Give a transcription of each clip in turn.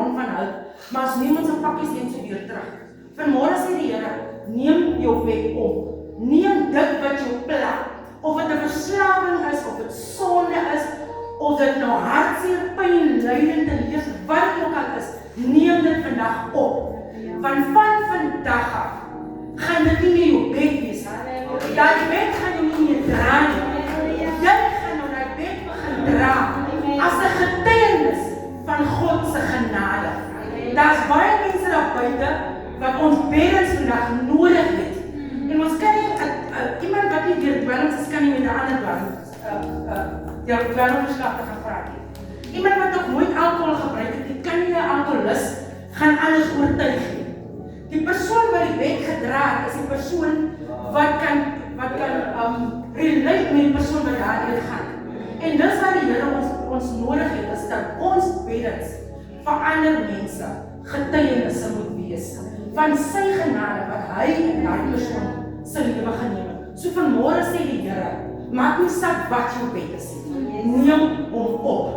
bron van hulp, maar as neem ons 'n pakkies net so weer terug. Vanmôre sê die Here, neem jou bed op. Neem dit wat jou pla, of dit 'n verslawing is, of dit sonde is, of dit nou hartseer, pyn, lydend en lees, wat ook al is, neem dit vandag op. Want van vandag af, gaan dit nie meer jou bed wees. Daai bed gaan jou nie meer dra nie. Jy gaan nou daai bed begin dra, as 'n getuienis van God se genade. Daar's baie mense daar buite, wat ons beddens vandag nodig het. En ons kan nie, iemand wat nie deur dwelms is, kan nie met 'n ander dwelmverslag te gaan praat nie. Iemand wat nog nooit alkohol gebruik het, die kan nie 'n alkoholist gaan alles oortuig nie. Die persoon wat die bed gedra het, is die persoon wat kan relate met die persoon wat daardeur gaan. En dis wat die Here ons nodig het, is dat ons beddens vir ander mense getuienisse moet wees van sy genade wat hy in daai persoon se lewe geneem het. So vanmôre sê die Here, maak nie saak wat jou bed is nie, neem hom op,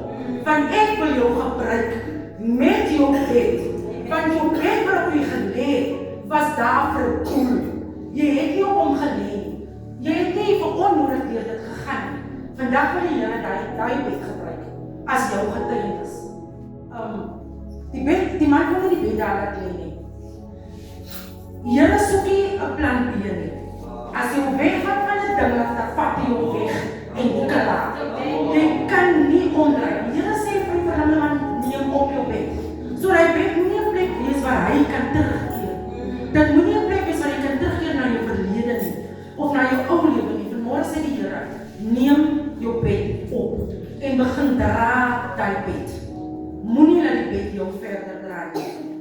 want ek wil jou gebruik met jou bed, want jou bed waarop jy gelê het, was daar vir 'n doel. Jy het nie op hom gelê nie, jy het nie vir onnodig deur dit gegaan nie. Vandag wil die Here daai bed gebruik as jou getuienis. Die man kon nie die bed daar laat lê nie. Die Here soek nie 'n plan B nie. As jy weggaan van 'n ding, dan vat jy hom weg en jy kan laat. Jy kan nie omdraai. Die Here sê vir die verlamde man, neem op jou bed. So hy bed moenie 'n plek wees waar hy kan terugkeer. Dit moenie 'n plek wees waar jy kan terugkeer na jou verlede nie, of na jou ou lewe nie. Vanmôre sê die Here, neem jou bed op en begin dra daai bed. Moenie laat die bed jou verder dra nie.